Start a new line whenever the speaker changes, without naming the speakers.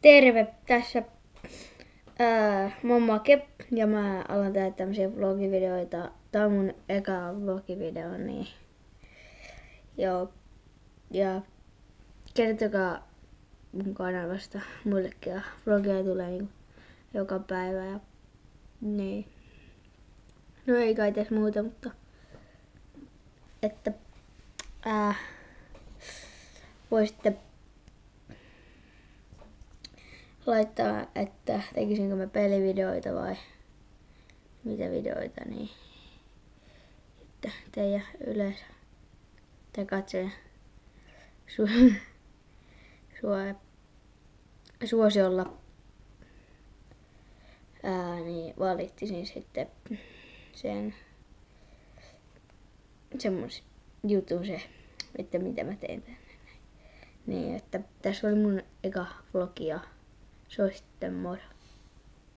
Terve, tässä Momma Kep ja mä alan tehdä tämmösiä vlogivideoita. Tää on mun eka vlogivideo, niin joo. Ja kertokaa mun kanavasta muillekin ja vlogia tulee niinku joka päivä ja niin. No ei kai tässä muuta, mutta että voisitte laittaa, että tekisinkö mä pelivideoita vai mitä videoita, niin että teidän yleensä tai katsoja suosiolla niin valittisin sitten sen semmos jutun se, että mitä mä teen tänne. Niin, että tässä oli mun eka vlogi ja se olisi sitten moro.